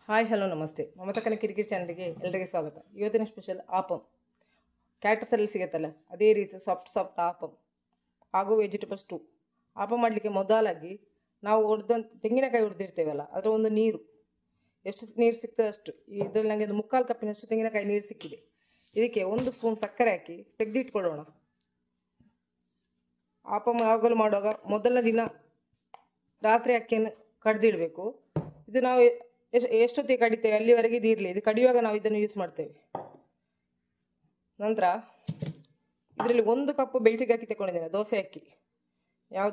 Hi hello ನಮಸ್ತೆ ಮಮತಾ ಕನ ಕಿರಿಕಿರಿ ಚಾನಲ್ಗೆ ಎಲ್ಲರಿಗೆ ಸ್ವಾಗತ. ಇವತ್ತಿನ ಸ್ಪೆಷಲ್ ಆಪಮ್. ಕ್ಯಾಟರ್ಸಲ್ಲಿ ಸಿಗುತ್ತಲ್ಲ ಅದೇ ರೀತಿ ಸಾಫ್ಟ್ ಆಪಮ್ ಹಾಗೂ ವೆಜಿಟೇಬಲ್ ಸ್ಟೂ. ಆಪಮ್ ಮಾಡಲಿಕ್ಕೆ ಮೊದಲಾಗಿ ನಾವು ತೆಂಗಿನಕಾಯಿ ಹೊಡೆದಿರ್ತೇವಲ್ಲ ಅದರ ಒಂದು ನೀರು ಎಷ್ಟು ನೀರು ಸಿಗ್ತದೆ ಅಷ್ಟು. ಇದರಲ್ಲಿ ನನಗೆ ಒಂದು 3/4 ಕಪ್ಪಿನಷ್ಟು ತೆಂಗಿನಕಾಯಿ ನೀರು ಸಿಕ್ಕಿದೆ. ಇದಕ್ಕೆ 1 ಸ್ಪೂನ್ ಸಕ್ಕರೆ ಹಾಕಿ ತೆಗೆದಿಟ್ಕೊಳ್ಳೋಣ. ಆಪಮ್ ಆಗಲು ಮಾಡುವಾಗ ಮೊದಲ ದಿನ ರಾತ್ರಿ ಅಕ್ಕಿಯನ್ನು ಕಡ್ದಿಡಬೇಕು. ಇದು ನಾವು ಎಷ್ಟೊತ್ತಿಗೆ ಕಡಿತೇವೆ ಅಲ್ಲಿವರೆಗೆ ಇದು ಇರಲಿ. ಇದು ಕಡಿಯುವಾಗ ನಾವು ಇದನ್ನು ಯೂಸ್ ಮಾಡ್ತೇವೆ. ನಂತರ ಇದರಲ್ಲಿ 1 ಕಪ್ ಬೆಳ್ತಿಗೆ ಅಕ್ಕಿ ತಗೊಂಡಿದ್ದೇನೆ. ದೋಸೆ ಅಕ್ಕಿ,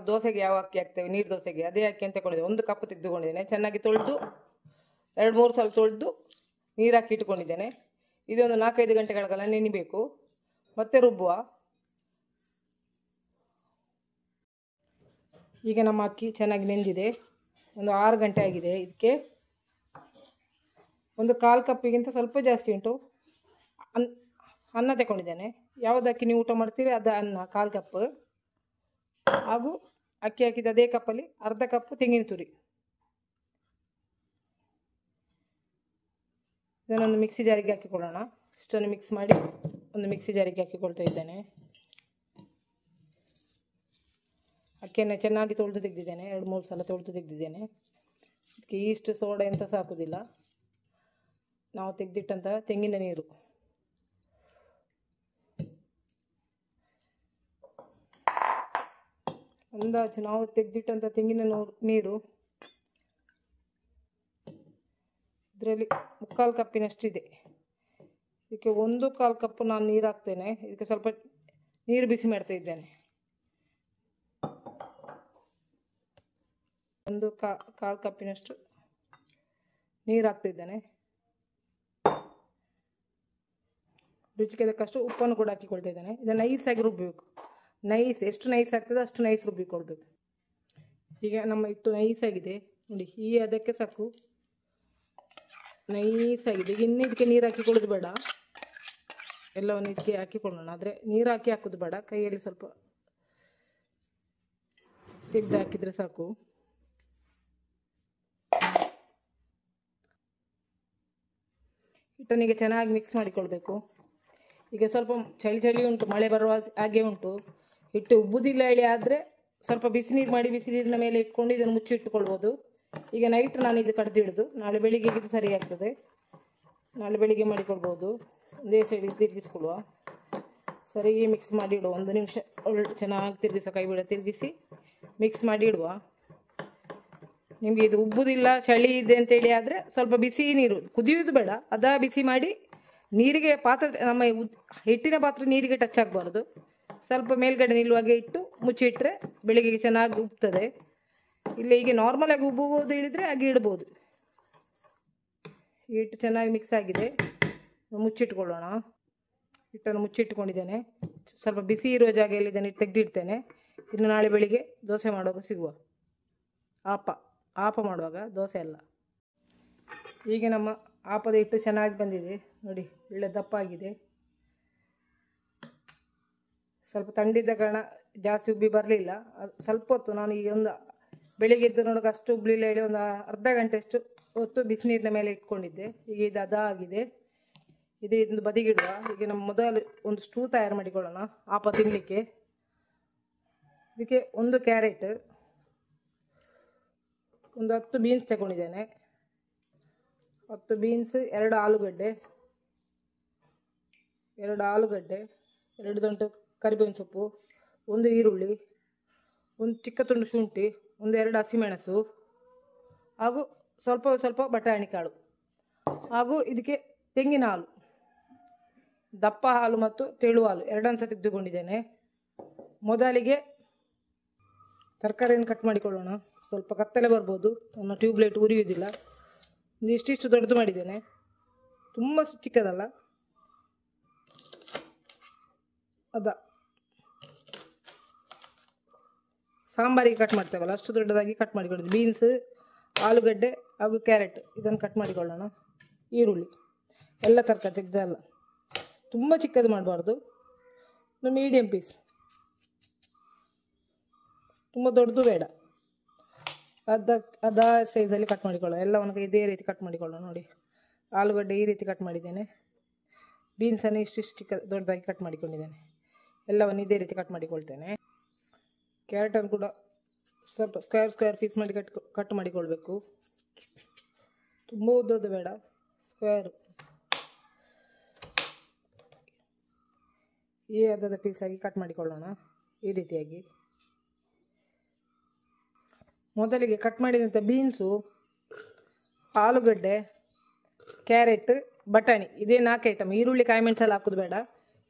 ದೋಸೆಗೆ ಯಾವ ಅಕ್ಕಿ ಹಾಕ್ತೇವೆ, ನೀರು ದೋಸೆಗೆ ಅದೇ ಅಕ್ಕಿ ಅಂತ ತಗೊಂಡಿದ್ದೇನೆ. 1 ಕಪ್ ತೆಗೆದುಕೊಂಡಿದ್ದೇನೆ. ಚೆನ್ನಾಗಿ ತೊಳೆದು 2-3 ಸಲ ತೊಳೆದು ನೀರು ಹಾಕಿ ಇಟ್ಕೊಂಡಿದ್ದೇನೆ. ಇದೊಂದು 4-5 ಗಂಟೆಗಳ ಕಾಲ ನೆನಿಬೇಕು. ಮತ್ತೆ ರುಬ್ಬುವ. ಈಗ ನಮ್ಮ ಅಕ್ಕಿ ಚೆನ್ನಾಗಿ ನೆಂದಿದೆ. ಒಂದು 6 ಗಂಟೆ ಆಗಿದೆ. ಇದಕ್ಕೆ 1/4 ಕಪ್ಪಿಗಿಂತ ಸ್ವಲ್ಪ ಜಾಸ್ತಿ ಉಂಟು ಅನ್ನ ತಗೊಂಡಿದ್ದೇನೆ. ಯಾವುದು ಅಕ್ಕಿ ನೀವು ಊಟ ಮಾಡ್ತೀರಿ ಅದು ಅನ್ನ 1/4 ಕಪ್, ಹಾಗೂ ಅಕ್ಕಿ ಹಾಕಿದ ಅದೇ ಕಪ್ಪಲ್ಲಿ 1/2 ಕಪ್ ತೆಂಗಿನ ತುರಿ. ಇದನ್ನೊಂದು ಮಿಕ್ಸಿ ಜಾರಿಗೆ ಹಾಕಿಕೊಳ್ಳೋಣ. ಇಷ್ಟನ್ನು ಮಿಕ್ಸ್ ಮಾಡಿ ಒಂದು ಮಿಕ್ಸಿ ಜಾರಿಗೆ ಹಾಕಿಕೊಳ್ತಾ ಇದ್ದೇನೆ. ಅಕ್ಕಿಯನ್ನು ಚೆನ್ನಾಗಿ ತೊಳೆದು ತೆಗೆದಿದ್ದೇನೆ. 2-3 ಸಲ ತೊಳೆದು ತೆಗೆದಿದ್ದೇನೆ. ಇದಕ್ಕೆ ಈಸ್ಟ್ ಸೋಡಾ ಎಂತ ಸಾಕುವುದಿಲ್ಲ. ನಾವು ತೆಗೆದಿಟ್ಟಂಥ ತೆಂಗಿನ ನೀರು ಅಂದಾಜು ನಾವು ತೆಗೆದಿಟ್ಟಂಥ ತೆಂಗಿನ ನೀರು ಇದರಲ್ಲಿ 3/4 ಕಪ್ಪಿನಷ್ಟಿದೆ. ಇದಕ್ಕೆ 1/4 ಕಪ್ ನಾನು ನೀರು ಹಾಕ್ತೇನೆ. ಇದಕ್ಕೆ ಸ್ವಲ್ಪ ನೀರು ಬಿಸಿ ಮಾಡ್ತಾ ಇದ್ದೇನೆ. 1/4 ಕಪ್ಪಿನಷ್ಟು ನೀರು ಹಾಕ್ತಿದ್ದೇನೆ. ರುಚಿಗೆ ತಕ್ಕಷ್ಟು ಉಪ್ಪನ್ನು ಕೂಡ ಹಾಕಿಕೊಳ್ತಾ ಇದ್ದೇನೆ. ಇದನ್ನು ನೈಸಾಗಿ ರುಬ್ಬಬೇಕು. ಎಷ್ಟು ನೈಸ್ ಆಗ್ತದೆ ಅಷ್ಟು ನೈಸ್ ರುಬ್ಬಿಕೊಳ್ಬೇಕು. ಈಗ ನಮ್ಮ ಹಿಟ್ಟು ನೈಸಾಗಿದೆ ನೋಡಿ. ಈ ಅದಕ್ಕೆ ಸಾಕು, ನೈಸಾಗಿದೆ. ಈಗ ಇನ್ನೂ ಇದಕ್ಕೆ ನೀರು ಹಾಕಿಕೊಳ್ಳೋದು ಬೇಡ. ಎಲ್ಲವನ್ನು ಇದಕ್ಕೆ ಹಾಕಿಕೊಳ್ಳೋಣ. ಆದರೆ ನೀರು ಹಾಕೋದು ಬೇಡ. ಕೈಯಲ್ಲಿ ಸ್ವಲ್ಪ ತೆಗೆದು ಹಾಕಿದರೆ ಸಾಕು. ಹಿಟ್ಟನಿಗೆ ಚೆನ್ನಾಗಿ ಮಿಕ್ಸ್ ಮಾಡಿಕೊಳ್ಬೇಕು. ಈಗ ಸ್ವಲ್ಪ ಚಳಿ ಉಂಟು, ಮಳೆ ಬರುವ ಹಾಗೆ ಉಂಟು. ಹಿಟ್ಟು ಉಬ್ಬುದಿಲ್ಲ ಹೇಳಿ ಆದರೆ ಸ್ವಲ್ಪ ಬಿಸಿನೀರು ಮಾಡಿ ಬಿಸಿನೀರಿನ ಮೇಲೆ ಇಟ್ಕೊಂಡು ಇದನ್ನು ಮುಚ್ಚಿಟ್ಟುಕೊಳ್ಬೋದು. ಈಗ ನೈಟ್ ನಾನು ಇದು ಕಡ್ದಿಡೋದು, ನಾಳೆ ಬೆಳಿಗ್ಗೆಗೆ ಇದು ಸರಿ ಆಗ್ತದೆ. ನಾಳೆ ಬೆಳಿಗ್ಗೆ ಮಾಡಿಕೊಳ್ಬೋದು. ಒಂದೇ ಸೈಡ್ ತಿರುಗಿಸ್ಕೊಳುವ. ಸರಿ ಮಿಕ್ಸ್ ಮಾಡಿ ಇಡುವ. 1 ನಿಮಿಷ ಚೆನ್ನಾಗಿ ತಿರುಗಿಸುವ. ಕೈ ಬಿಡ ತಿರುಗಿಸಿ ಮಿಕ್ಸ್ ಮಾಡಿ ಇಡುವ. ನಿಮಗೆ ಇದು ಉಬ್ಬುದಿಲ್ಲ ಚಳಿ ಇದೆ ಅಂತೇಳಿ ಆದರೆ ಸ್ವಲ್ಪ ಬಿಸಿ ನೀರು, ಕುದಿಯೋದು ಬೇಡ, ಬಿಸಿ ಮಾಡಿ ನೀರಿಗೆ ನಮ್ಮ ಹಿಟ್ಟಿನ ಪಾತ್ರೆ ನೀರಿಗೆ ಟಚ್ ಆಗಬಾರ್ದು. ಸ್ವಲ್ಪ ಮೇಲ್ಗಡೆ ನಿಲ್ಲುವಾಗೆ ಇಟ್ಟು ಮುಚ್ಚಿಟ್ಟರೆ ಬೆಳಿಗ್ಗೆ ಚೆನ್ನಾಗಿ ಉಬ್ತದೆ. ಇಲ್ಲ ಈಗ ನಾರ್ಮಲಾಗಿ ಉಬ್ಬಬಹುದು ಹೇಳಿದರೆ ಹಾಗೆ ಇಡ್ಬೋದು. ಹಿಟ್ಟು ಚೆನ್ನಾಗಿ ಮಿಕ್ಸ್ ಆಗಿದೆ. ಮುಚ್ಚಿಟ್ಕೊಳ್ಳೋಣ. ಹಿಟ್ಟನ್ನು ಮುಚ್ಚಿಟ್ಕೊಂಡಿದ್ದೇನೆ. ಸ್ವಲ್ಪ ಬಿಸಿ ಇರುವ ಜಾಗೆಯಲ್ಲಿ ಇದನ್ನು ತೆಗೆದಿಡ್ತೇನೆ. ಇನ್ನು ನಾಳೆ ಬೆಳಿಗ್ಗೆ ದೋಸೆ ಮಾಡುವಾಗ ಸಿಗುವ. ಆಪ ಮಾಡುವಾಗ ದೋಸೆ ಅಲ್ಲ. ಈಗ ನಮ್ಮ ಆಪದ ಹಿಟ್ಟು ಚೆನ್ನಾಗಿ ಬಂದಿದೆ ನೋಡಿ. ಒಳ್ಳೆ ದಪ್ಪ ಆಗಿದೆ. ಸ್ವಲ್ಪ ತಂಡಿದ್ದ ಕಾರಣ ಜಾಸ್ತಿ ಉಬ್ಬಿ ಬರಲಿಲ್ಲ. ಸ್ವಲ್ಪ ಹೊತ್ತು ನಾನು ಈಗ ಬೆಳಿಗ್ಗೆ ಎದ್ದು ನೋಡೋಕೆ ಅಷ್ಟು ಉಬ್ಬಲಿಲ್ಲ ಹೇಳಿ ಒಂದು ಅರ್ಧ ಗಂಟೆಯಷ್ಟು ಹೊತ್ತು ಬಿಸಿನೀರಿನ ಮೇಲೆ ಇಟ್ಕೊಂಡಿದ್ದೆ. ಈಗ ಇದು ಅದಾಗಿದೆ. ಇದೊಂದು ಬದಿಗಿಡುವ. ಈಗ ನಮ್ಮ ಮೊದಲು ಒಂದು ಸ್ಟೂ ತಯಾರು ಮಾಡಿಕೊಳ್ಳೋಣ ಆಪ ತಿನ್ನಲಿಕ್ಕೆ. ಇದಕ್ಕೆ 1 ಕ್ಯಾರೆಟ್, ಒಂದು 10 ಬೀನ್ಸ್ ತಗೊಂಡಿದ್ದೇನೆ. 10 ಬೀನ್ಸ್, 2 ಆಲೂಗಡ್ಡೆ, 2 ತುಂಡು ಕರಿಬೇವಿನ ಸೊಪ್ಪು, 1 ಈರುಳ್ಳಿ, 1 ಚಿಕ್ಕ ತುಂಡು ಶುಂಠಿ, 1-2 ಹಸಿಮೆಣಸು, ಹಾಗೂ ಸ್ವಲ್ಪ ಬಟಾಣಿ ಕಾಳು, ಹಾಗೂ ಇದಕ್ಕೆ ತೆಂಗಿನ ಹಾಲು, ದಪ್ಪ ಹಾಲು ಮತ್ತು ತೆಳು ಹಾಲು ಎರಡನ್ನು ಸಹ ತೆಗೆದುಕೊಂಡಿದ್ದೇನೆ. ಮೊದಲಿಗೆ ತರಕಾರಿಯನ್ನು ಕಟ್ ಮಾಡಿಕೊಳ್ಳೋಣ. ಸ್ವಲ್ಪ ಕತ್ತಲೆ ಬರ್ಬೋದು, ನನ್ನ ಟ್ಯೂಬ್ಲೈಟ್ ಉರಿಯುವುದಿಲ್ಲ. ಇಷ್ಟಿಷ್ಟು ದೊಡ್ಡದು ಮಾಡಿದ್ದೇನೆ, ತುಂಬ ಚಿಕ್ಕದಲ್ಲ. ಸಾಂಬಾರಿಗೆ ಕಟ್ ಮಾಡ್ತೇವಲ್ಲ ಅಷ್ಟು ದೊಡ್ಡದಾಗಿ ಕಟ್ ಮಾಡಿಕೊಳ್ಳೋದು. ಬೀನ್ಸ್, ಆಲೂಗಡ್ಡೆ ಹಾಗೂ ಕ್ಯಾರೆಟ್ ಇದನ್ನು ಕಟ್ ಮಾಡಿಕೊಳ್ಳೋಣ. ಈರುಳ್ಳಿ ಎಲ್ಲ ತರಕಾರಿ ತೆಗೆದಲ್ಲ, ತುಂಬ ಚಿಕ್ಕದು ಮಾಡಬಾರ್ದು. ಒಂದು ಮೀಡಿಯಮ್ ಪೀಸ್, ತುಂಬ ದೊಡ್ಡದು ಬೇಡ. ಅದ ಸೈಜಲ್ಲಿ ಕಟ್ ಮಾಡಿಕೊಳ್ಳೋಣ. ಎಲ್ಲವನ್ನು ಇದೇ ರೀತಿ ಕಟ್ ಮಾಡಿಕೊಳ್ಳೋಣ. ನೋಡಿ, ಆಲೂಗಡ್ಡೆ ಈ ರೀತಿ ಕಟ್ ಮಾಡಿದ್ದೇನೆ. ಬೀನ್ಸನ್ನು ಇಷ್ಟಿಷ್ಟು ದೊಡ್ಡದಾಗಿ ಕಟ್ ಮಾಡಿಕೊಂಡಿದ್ದೇನೆ. ಎಲ್ಲವನ್ನು ಇದೇ ರೀತಿ ಕಟ್ ಮಾಡಿಕೊಳ್ತೇನೆ. ಕ್ಯಾರೆಟನ್ನು ಕೂಡ ಸ್ವಲ್ಪ ಸ್ಕ್ವೇರ್ ಪೀಸ್ ಮಾಡಿ ಕಟ್ ಮಾಡಿಕೊಳ್ಬೇಕು. ತುಂಬ ಉದ್ದದ್ದು ಬೇಡ, ಸ್ಕ್ವೇರ್ ಈ ಅರ್ಧದ ಪೀಸಾಗಿ ಕಟ್ ಮಾಡಿಕೊಳ್ಳೋಣ. ಈ ರೀತಿಯಾಗಿ ಮೊದಲಿಗೆ ಕಟ್ ಮಾಡಿದಂಥ ಬೀನ್ಸು, ಆಲೂಗಡ್ಡೆ, ಕ್ಯಾರೆಟ್, ಬಟಾಣಿ ಇದೇ 4 ಐಟಮ್. ಈರುಳ್ಳಿ ಕಾಯಿ ಮೆಣಸೆಲ್ಲ ಹಾಕೋದು ಬೇಡ.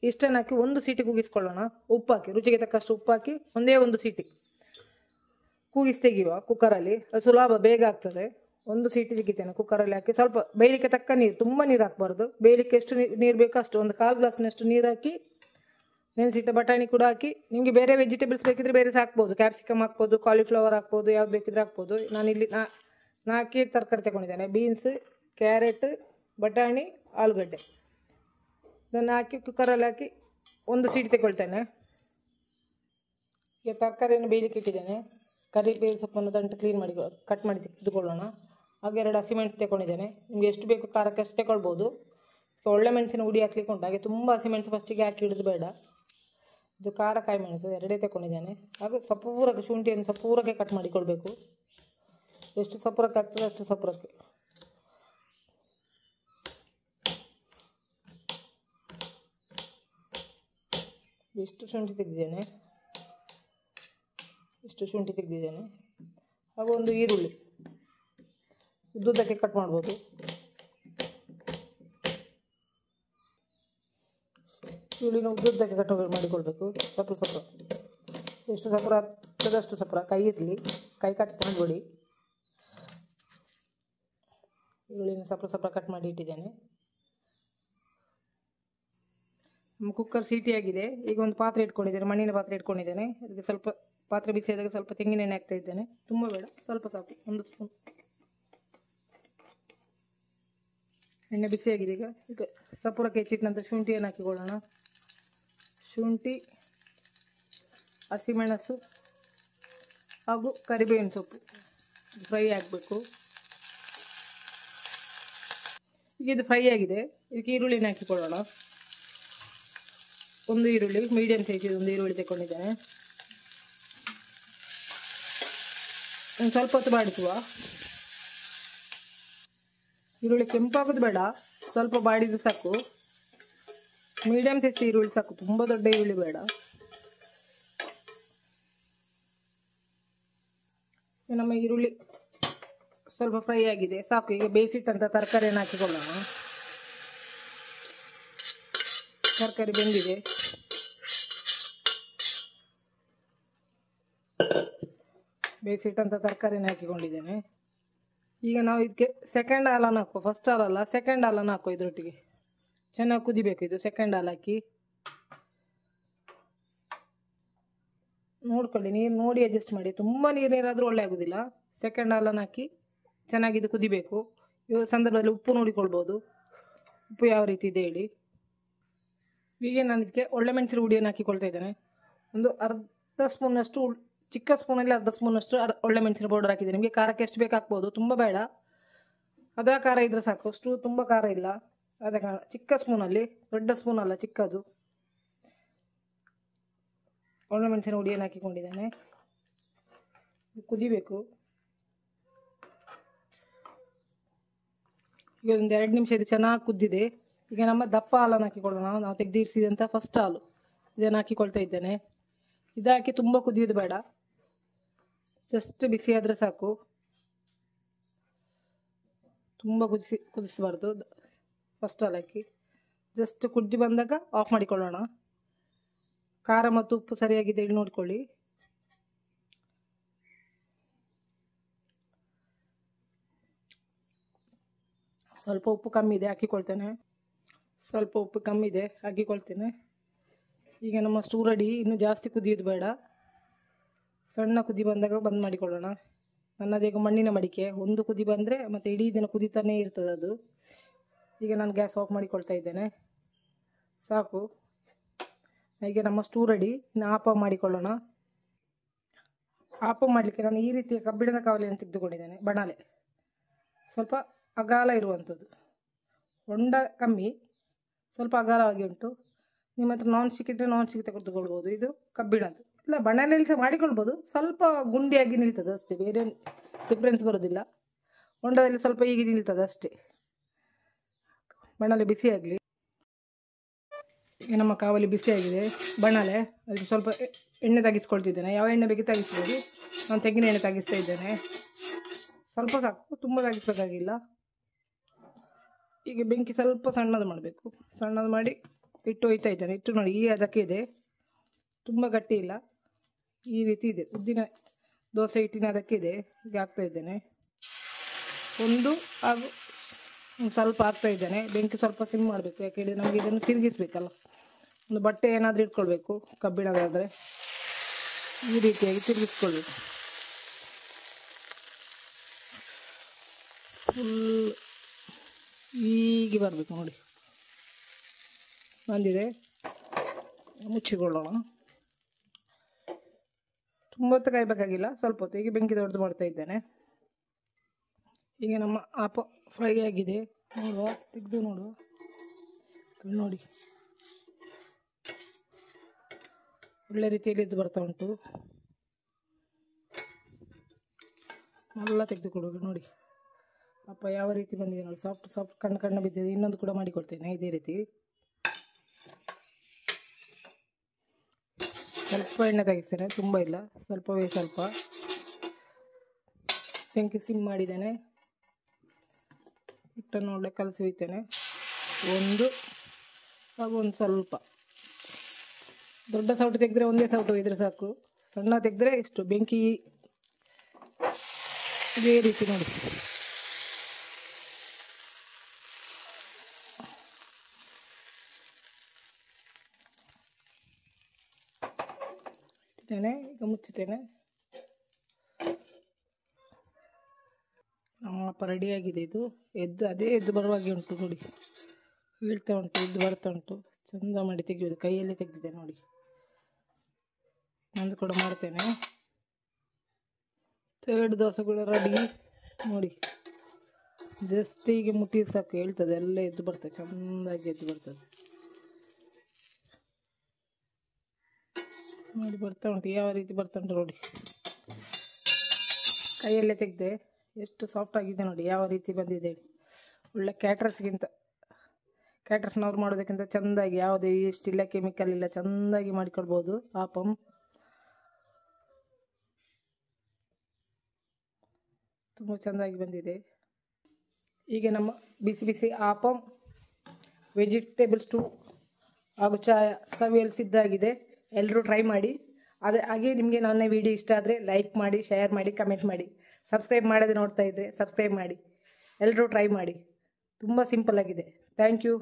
ಇಷ್ಟನ್ನು ಹಾಕಿ ಒಂದು ಸೀಟಿ ಕೂಗಿಸ್ಕೊಳ್ಳೋಣ. ಉಪ್ಪು ಹಾಕಿ, ರುಚಿಗೆ ತಕ್ಕಷ್ಟು ಉಪ್ಪು ಹಾಕಿ ಒಂದೇ ಒಂದು ಸೀಟಿ ಕೂಗಿಸಿ ತೆಗೆಯುವ ಕುಕ್ಕರಲ್ಲಿ. ಅದು ಸುಲಭ, ಬೇಗ ಆಗ್ತದೆ. ಒಂದು ಸೀಟಿ ತೆಗಿತೇನೆ ಕುಕ್ಕರಲ್ಲಿ ಹಾಕಿ. ಸ್ವಲ್ಪ ಬೇಯಲಿಕ್ಕೆ ತಕ್ಕ ನೀರು, ತುಂಬ ನೀರು ಹಾಕಬಾರ್ದು. ಬೇಯಲಿಕ್ಕೆ ಎಷ್ಟು ನೀರು ಬೇಕೋ ಅಷ್ಟು, ಒಂದು 1/4 ಗ್ಲಾಸ್ನಷ್ಟು ನೀರು ಹಾಕಿ ನೆನೆಸಿಟ್ಟ ಬಟಾಣಿ ಕೂಡ ಹಾಕಿ. ನಿಮಗೆ ಬೇರೆ ವೆಜಿಟೇಬಲ್ಸ್ ಬೇಕಿದ್ರೆ ಬೇರೆ ಸಹ ಹಾಕ್ಬೋದು. ಕ್ಯಾಪ್ಸಿಕಮ್ ಹಾಕ್ಬೋದು, ಕಾಲಿಫ್ಲವರ್ ಹಾಕ್ಬೋದು, ಯಾವ್ದು ಬೇಕಿದ್ರೆ ಹಾಕ್ಬೋದು. ನಾನಿಲ್ಲಿ 4 ತರಕಾರಿ ತಗೊಂಡಿದ್ದೇನೆ. ಬೀನ್ಸ್, ಕ್ಯಾರೆಟ್, ಬಟಾಣಿ, ಆಲೂಗಡ್ಡೆ. ಇದನ್ನು ಹಾಕಿ ಕುಕ್ಕರಲ್ಲಿ ಹಾಕಿ ಒಂದು ಸೀಟಿ ತಗೊಳ್ತೇನೆ. ಈಗ ತರಕಾರಿಯನ್ನು ಬೇಯಲಿಕ್ಕೆ ಇಟ್ಟಿದ್ದೇನೆ. ಕರಿಬೇವು ಸೊಪ್ಪನ್ನು ದಂಟು ಕ್ಲೀನ್ ಮಾಡಿ ಕಟ್ ಮಾಡಿ ತೆಗೆದುಕೊಳ್ಳೋಣ. ಹಾಗೆ 2 ಹಸಿಮೆಣಸು ತಗೊಂಡಿದ್ದೇನೆ. ನಿಮಗೆ ಎಷ್ಟು ಬೇಕು ಖಾರಕ್ಕೆ ಅಷ್ಟು ತಗೊಳ್ಬೋದು. ಒಳ್ಳೆ ಮೆಣಸಿನ ಹುಡಿ ಹಾಕ್ಲಿಕ್ಕೆ ಉಂಟು. ಹಾಗೆ ತುಂಬ ಹಸಿಮೆಣಸು ಫಸ್ಟಿಗೆ ಹಾಕಿ ಇಡೋದು ಬೇಡ. ಇದು ಖಾರ ಕಾಯಿ ಮೆಣಸು 2 ತಗೊಂಡಿದ್ದೇನೆ. ಹಾಗೂ ಸಪೂರಕ್ಕೆ ಶುಂಠಿಯನ್ನು ಸಪೂರಕ್ಕೆ ಕಟ್ ಮಾಡಿಕೊಳ್ಬೇಕು. ಎಷ್ಟು ಸಪೂರಕ್ಕೆ ಆಗ್ತದೆ ಅಷ್ಟು ಸಪೂರಕ್ಕೆ. ಇಷ್ಟು ಶುಂಠಿ ತೆಗೆದಿದ್ದೇನೆ. ಹಾಗೂ ಒಂದು ಈರುಳ್ಳಿ ಉದ್ದುದ್ದಕ್ಕೆ ಕಟ್ ಮಾಡ್ಬೋದು. ಈರುಳ್ಳಿನ ಉದ್ದುದ್ದಕ್ಕೆ ಕಟ್ ಮಾಡಿಕೊಳ್ಬೇಕು. ಸಪುರ ಎಷ್ಟು ಸಪುರ ಆಗ್ತದೆ ಅಷ್ಟು ಸಪುರ. ಕೈ ಇರಲಿ, ಕೈ ಕಟ್ ಮಾಡಿಬಿಡಿ. ಈರುಳ್ಳಿನ ಸಪುರ ಕಟ್ ಮಾಡಿ ಇಟ್ಟಿದ್ದೇನೆ. ಕುಕ್ಕರ್ ಸೀಟಿಯಾಗಿದೆ. ಈಗ ಒಂದು ಪಾತ್ರೆ ಇಟ್ಕೊಂಡಿದ್ದೇನೆ, ಮಣ್ಣಿನ ಪಾತ್ರೆ ಇಟ್ಕೊಂಡಿದ್ದೇನೆ. ಅದಕ್ಕೆ ಸ್ವಲ್ಪ ಪಾತ್ರೆ ಬಿಸಿಯಾದಾಗ ಸ್ವಲ್ಪ ತೆಂಗಿನ ಎಣ್ಣೆ ಹಾಕ್ತಾ ಇದ್ದೇನೆ. ತುಂಬ ಬೇಡ, ಸ್ವಲ್ಪ ಸಾಕು, 1 ಸ್ಪೂನ್ ಎಣ್ಣೆ ಬಿಸಿಯಾಗಿದೆ. ಈಗ ಸಪುರಕ್ಕೆ ಹೆಚ್ಚಿದ ನಂತರ ಶುಂಠಿಯನ್ನು ಹಾಕಿಕೊಳ್ಳೋಣ. ಶುಂಠಿ, ಹಸಿಮೆಣಸು ಹಾಗೂ ಕರಿಬೇವಿನ ಸೊಪ್ಪು ಫ್ರೈ ಆಗಬೇಕು. ಈಗ ಇದು ಫ್ರೈ ಆಗಿದೆ. ಇದಕ್ಕೆ ಈರುಳ್ಳಿನ ಹಾಕಿಕೊಳ್ಳೋಣ. ಒಂದು ಈರುಳ್ಳಿ, ಮೀಡಿಯಂ ಸೈಜ್ ಒಂದು ಈರುಳ್ಳಿ ತಗೊಂಡಿದ್ದೇನೆ. ಒಂದು ಸ್ವಲ್ಪ ಹೊತ್ತು ಬಾಡಿಸುವ. ಈರುಳ್ಳಿ ಕೆಂಪಾಗೋದು ಬೇಡ, ಸ್ವಲ್ಪ ಬಾಡಿದ್ದು ಸಾಕು. ಮೀಡಿಯಂ ಸೈಜ್ ಈರುಳ್ಳಿ ಸಾಕು, ತುಂಬ ದೊಡ್ಡ ಈರುಳ್ಳಿ ಬೇಡ. ನಮ್ಮ ಈರುಳ್ಳಿ ಸ್ವಲ್ಪ ಫ್ರೈ ಆಗಿದೆ, ಸಾಕು. ಈಗ ಬೇಯಿಸಿಟ್ಟಂಥ ತರಕಾರಿಯನ್ನು ಹಾಕಿಕೊಳ್ಳೋಣ. ತರಕಾರಿ ಬೆಂದಿದೆ. ಬೇಯಿಸಿಟ್ಟಂಥ ತರಕಾರಿನ ಹಾಕಿಕೊಂಡಿದ್ದೇನೆ. ಈಗ ನಾವು ಇದಕ್ಕೆ ಸೆಕೆಂಡ್ ಹಾಲನ್ನು ಹಾಕುವ. ಫಸ್ಟ್ ಹಾಲಲ್ಲ, ಸೆಕೆಂಡ್ ಹಾಲನ್ನು ಹಾಕುವ. ಇದರೊಟ್ಟಿಗೆ ಚೆನ್ನಾಗಿ ಕುದಿಬೇಕು. ಇದು ಸೆಕೆಂಡ್ ಹಾಲು ಹಾಕಿ ನೋಡ್ಕೊಳ್ಳಿ, ನೀರು ನೋಡಿ ಅಡ್ಜಸ್ಟ್ ಮಾಡಿ. ತುಂಬ ನೀರಾದರೂ ಒಳ್ಳೆ ಆಗೋದಿಲ್ಲ. ಸೆಕೆಂಡ್ ಹಾಲನ್ನು ಹಾಕಿ ಚೆನ್ನಾಗಿ ಇದು ಕುದಿಬೇಕು. ಈ ಸಂದರ್ಭದಲ್ಲಿ ಉಪ್ಪು ನೋಡಿಕೊಳ್ಬೋದು, ಉಪ್ಪು ಯಾವ ರೀತಿ ಇದೆ ಹೇಳಿ. ಹೀಗೆ ನಾನು ಇದಕ್ಕೆ ಒಳ್ಳೆ ಮೆಣಸಿನ ಹುಡಿಯನ್ನು ಹಾಕಿಕೊಳ್ತಾ ಇದ್ದೇನೆ. ಒಂದು ಅರ್ಧ ಸ್ಪೂನಷ್ಟು, ಚಿಕ್ಕ ಸ್ಪೂನಲ್ಲಿ ಅರ್ಧ ಸ್ಪೂನಷ್ಟು ಒಳ್ಳೆ ಮೆಣಸಿನ ಪೌಡರ್ ಹಾಕಿದ್ದೇನೆ. ನಿಮಗೆ ಖಾರಕ್ಕೆ ಎಷ್ಟು ಬೇಕು ಹಾಕ್ಬೋದು, ತುಂಬ ಬೇಡ. ಅದೇ ಖಾರ ಇದ್ರೆ ಸಾಕು, ಅಷ್ಟು ತುಂಬ ಖಾರ ಇಲ್ಲ. ಅದೇ ಕಾರಣ ಚಿಕ್ಕ ಸ್ಪೂನಲ್ಲಿ, ದೊಡ್ಡ ಸ್ಪೂನ್ ಅಲ್ಲ, ಚಿಕ್ಕದು ಒಳ್ಳೆ ಮೆಣಸಿನ ಹುಡಿಯನ್ನು ಹಾಕಿಕೊಂಡಿದ್ದೇನೆ. ಕುದಿಬೇಕು. ಈಗ ಒಂದು 2 ನಿಮಿಷ ಇದು ಚೆನ್ನಾಗಿ ಕುದ್ದಿದೆ. ಈಗ ನಮ್ಮ ದಪ್ಪ ಹಾಲನ್ನು ಹಾಕಿಕೊಳ್ಳೋಣ. ನಾವು ತೆಗೆದಿರಿಸಿದಂಥ ಫಸ್ಟ್ ಹಾಲು ಇದನ್ನು ಹಾಕಿಕೊಳ್ತಾ ಇದ್ದೇನೆ. ಇದು ಹಾಕಿ ತುಂಬ ಕುದಿಯೋದು ಬೇಡ, ಜಸ್ಟ್ ಬಿಸಿ ಆದರೆ ಸಾಕು. ತುಂಬ ಕುದಿಸಬಾರ್ದು. ಫಸ್ಟ್ ಹಾಲು ಹಾಕಿ ಜಸ್ಟ್ ಕುದಿ ಬಂದಾಗ ಆಫ್ ಮಾಡಿಕೊಳ್ಳೋಣ. ಖಾರ ಮತ್ತು ಉಪ್ಪು ಸರಿಯಾಗಿದೆ ಹೇಳಿ ನೋಡಿಕೊಳ್ಳಿ. ಸ್ವಲ್ಪ ಉಪ್ಪು ಕಮ್ಮಿ ಇದೆ, ಹಾಕಿಕೊಳ್ತೇನೆ. ಸ್ವಲ್ಪ ಉಪ್ಪು ಕಮ್ಮಿ ಇದೆ, ಹಾಕಿಕೊಳ್ತೇನೆ. ಈಗ ನಮ್ಮ ಸ್ಟೂ ರೆಡಿ. ಇನ್ನು ಜಾಸ್ತಿ ಕುದಿಯೋದು ಬೇಡ, ಸಣ್ಣ ಕುದಿ ಬಂದಾಗ ಬಂದ್ ಮಾಡಿಕೊಳ್ಳೋಣ. ನನ್ನದೀಗ ಮಣ್ಣಿನ ಮಡಿಕೆ, ಒಂದು ಕುದಿ ಬಂದರೆ ಮತ್ತು ಇಡೀ ದಿನ ಕುದಿತಾನೇ ಇರ್ತದೆ ಅದು. ಈಗ ನಾನು ಗ್ಯಾಸ್ ಆಫ್ ಮಾಡಿಕೊಳ್ತಾ ಇದ್ದೇನೆ, ಸಾಕು. ಈಗ ನಮ್ಮ ಸ್ಟೂ ರೆಡಿ. ಇನ್ನು ಆಫ್ ಮಾಡಿಕೊಳ್ಳೋಣ. ಆಪಮ್ ಮಾಡಲಿಕ್ಕೆ ನಾನು ಈ ರೀತಿಯ ಕಬ್ಬಿಣದ ಕಾವಲಿಯನ್ನು ತೆಗೆದುಕೊಂಡಿದ್ದೇನೆ. ಬಣಲೆ ಸ್ವಲ್ಪ ಅಗಾಲ ಇರುವಂಥದ್ದು, ಹೊಂಡ ಕಮ್ಮಿ, ಸ್ವಲ್ಪ ಅಗಾಲವಾಗಿ ಉಂಟು. ನಿಮ್ಮ ಹತ್ರ ನಾನ್ ಸ್ಟಿಕ್ ಇದ್ದರೆ ನಾನ್ ಸ್ಟಿಕ್ ತೆಗೆದುಕೊಳ್ಬೋದು. ಇದು ಕಬ್ಬಿಣದ್ದು, ಇಲ್ಲ ಬಣಲೆಯಲ್ಲಿ ಸಹ ಮಾಡಿಕೊಳ್ಬೋದು. ಸ್ವಲ್ಪ ಗುಂಡಿಯಾಗಿ ನಿಲ್ತದೆ ಅಷ್ಟೇ, ಬೇರೆ ಡಿಫ್ರೆನ್ಸ್ ಬರೋದಿಲ್ಲ. ಹೊಂಡದಲ್ಲಿ ಸ್ವಲ್ಪ ಹೀಗೆ ನಿಲ್ತದೆ ಅಷ್ಟೇ. ಬಣಲೆ ಬಿಸಿಯಾಗಲಿ. ಈಗ ನಮ್ಮ ಕಾವಲಿ ಬಿಸಿಯಾಗಿದೆ, ಬಣಲೆ. ಅದಕ್ಕೆ ಸ್ವಲ್ಪ ಎಣ್ಣೆ ತೆಗಿಸ್ಕೊಳ್ತಿದ್ದೇನೆ. ಯಾವ ಎಣ್ಣೆ ಬೇಕಿ ತೆಗಿಸ್ಬೋದು. ನಾನು ತೆಂಗಿನ ಎಣ್ಣೆ ತೆಗಿಸ್ತಾ ಇದ್ದೇನೆ. ಸ್ವಲ್ಪ ಸಾಕು, ತುಂಬ ತೆಗಿಸ್ಬೇಕಾಗಿಲ್ಲ. ಈಗ ಬೆಂಕಿ ಸ್ವಲ್ಪ ಸಣ್ಣದು ಮಾಡಬೇಕು. ಸಣ್ಣದು ಮಾಡಿ ಇಟ್ಟು ಒಯ್ತಾ ಇದ್ದೇನೆ. ಇಟ್ಟು ನೋಡಿ, ಈ ಅದಕ್ಕೆ ಇದೆ, ತುಂಬ ಗಟ್ಟಿ ಇಲ್ಲ, ಈ ರೀತಿ ಇದೆ. ಉದ್ದಿನ ದೋಸೆ ಹಿಟ್ಟಿನ ಅದಕ್ಕೆ ಇದೆ. ಈಗ ಹಾಕ್ತಾ ಇದ್ದೇನೆ. ಒಂದು ಹಾಗೂ ಸ್ವಲ್ಪ ಹಾಕ್ತಾ ಇದ್ದೇನೆ. ಬೆಂಕಿ ಸ್ವಲ್ಪ ಸಿಮ್ ಮಾಡಬೇಕು, ಯಾಕೆಂದರೆ ನಮಗೆ ಇದನ್ನು ತಿರುಗಿಸ್ಬೇಕಲ್ಲ. ಒಂದು ಬಟ್ಟೆ ಏನಾದರೂ ಇಟ್ಕೊಳ್ಬೇಕು, ಕಬ್ಬಿಣದಾದರೆ ಈ ರೀತಿಯಾಗಿ ತಿರುಗಿಸ್ಕೊಳ್ಬೇಕು. ಫುಲ್ ಹೀಗೆ ಬರಬೇಕು ನೋಡಿ. ಬಂದಿದೆ, ಮುಚ್ಚಿಕೊಳ್ಳೋಣ. ತುಂಬ ಹೊತ್ತು ಕಾಯಬೇಕಾಗಿಲ್ಲ, ಸ್ವಲ್ಪ ಹೊತ್ತು. ಈಗ ಬೆಂಕಿ ದೊಡ್ಡದು ಮಾಡ್ತಾ ಇದ್ದೇನೆ. ಈಗ ನಮ್ಮ ಆಪ ಫ್ರೈ ಆಗಿದೆ. ನೋಡುವ, ತೆಗೆದು ನೋಡುವ. ನೋಡಿ, ಒಳ್ಳೆ ರೀತಿಯಲ್ಲಿ ಎದ್ದು ಬರ್ತಾ ಉಂಟು. ಎಲ್ಲ ತೆಗೆದುಕೊಡುವುದು ನೋಡಿ. ಅಪ್ಪ ಯಾವ ರೀತಿ ಬಂದಿದೆ ನೋಡಿ, ಸಾಫ್ಟ್ ಸಾಫ್ಟ್ ಕಣ್ಣು ಬಿದ್ದಿದೆ. ಇನ್ನೊಂದು ಕೂಡ ಮಾಡಿಕೊಡ್ತೇನೆ ಇದೇ ರೀತಿ. ಸ್ವಲ್ಪ ಎಣ್ಣೆ ತೆಗಿಸ್ತೇನೆ, ತುಂಬ ಇಲ್ಲ, ಸ್ವಲ್ಪವೇ ಸ್ವಲ್ಪ. ಬೆಂಕಿ ಸಿಮ್ ಮಾಡಿದ್ದೇನೆ. ಹಿಟ್ಟನ್ನು ಒಳ್ಳೆ ಕಲಸಿ ಒಯ್ತೇನೆ. ಒಂದು ಹಾಗೂ ಒಂದು ಸ್ವಲ್ಪ. ದೊಡ್ಡ ಸೌಟು ತೆಗೆದ್ರೆ ಒಂದೇ ಸೌಟು ಒಯ್ದರೆ ಸಾಕು. ಸಣ್ಣ ತೆಗೆದ್ರೆ ಇಷ್ಟು. ಬೆಂಕಿ ಇದೇ ರೀತಿ ನೋಡಿ. ಇಟ್ಟೇನೆ. ಈಗ ಮುಚ್ಚುತ್ತೇನೆ. ನಮ್ಮಪ್ಪ ರೆಡಿಯಾಗಿದೆ. ಇದು ಎದ್ದು ಬರುವಾಗೆ ಉಂಟು ನೋಡಿ. ಬೀಳ್ತಾ ಉಂಟು, ಎದ್ದು ಬರ್ತಾ ಉಂಟು. ಚಂದ ಮಾಡಿ ತೆಗೆಯೋದು, ಕೈಯಲ್ಲಿ ತೆಗೆದಿದೆ ನೋಡಿ. ನಂದು ಕೂಡ ಮಾಡ್ತೇನೆ. 2 ದೋಸೆ ಕೂಡ ರೆಡಿ ನೋಡಿ. ಜಸ್ಟ್ ಹೀಗೆ ಮುಟ್ಟಿ ಸಾಕು, ಹೇಳ್ತದೆ, ಎಲ್ಲ ಎದ್ದು ಬರ್ತದೆ, ಚೆಂದಾಗಿ ಎದ್ದು ಬರ್ತದೆ ನೋಡಿ. ಬರ್ತಾ ಉಂಟು, ಯಾವ ರೀತಿ ಬರ್ತಾ ಉಂಟು ನೋಡಿ. ಕೈಯಲ್ಲೇ ತೆಗೆದೆ, ಎಷ್ಟು ಸಾಫ್ಟ್ ಆಗಿದೆ ನೋಡಿ, ಯಾವ ರೀತಿ ಬಂದಿದೆ. ಒಳ್ಳೆ ಕ್ಯಾಟ್ರಸ್ನವ್ರು ಮಾಡೋದಕ್ಕಿಂತ ಚೆಂದಾಗಿ, ಯಾವುದೇ ಎಷ್ಟಿಲ್ಲ, ಕೆಮಿಕಲ್ ಇಲ್ಲ, ಚೆಂದಾಗಿ ಮಾಡಿಕೊಳ್ಬೋದು ಆಪಮ್. ತುಂಬ ಚೆಂದಾಗಿ ಬಂದಿದೆ. ಈಗ ನಮ್ಮ ಬಿಸಿ ಬಿಸಿ ಆಪಮ್, ವೆಜಿಟೇಬಲ್ ಸ್ಟೂ ಹಾಗೂ ಚಾಯ ಸವಿಯಲು ಸಿದ್ಧ ಆಗಿದೆ. ಎಲ್ಲರೂ ಟ್ರೈ ಮಾಡಿ. ಹಾಗೆ ನಿಮಗೆ ನನ್ನ ವಿಡಿಯೋ ಇಷ್ಟ ಆದರೆ ಲೈಕ್ ಮಾಡಿ, ಶೇರ್ ಮಾಡಿ, ಕಮೆಂಟ್ ಮಾಡಿ. ಸಬ್ಸ್ಕ್ರೈಬ್ ಮಾಡದೆ ನೋಡ್ತಾ ಇದ್ದರೆ ಸಬ್ಸ್ಕ್ರೈಬ್ ಮಾಡಿ. ಎಲ್ಲರೂ ಟ್ರೈ ಮಾಡಿ. ತುಂಬ ಸಿಂಪಲ್ ಆಗಿದೆ. Thank you.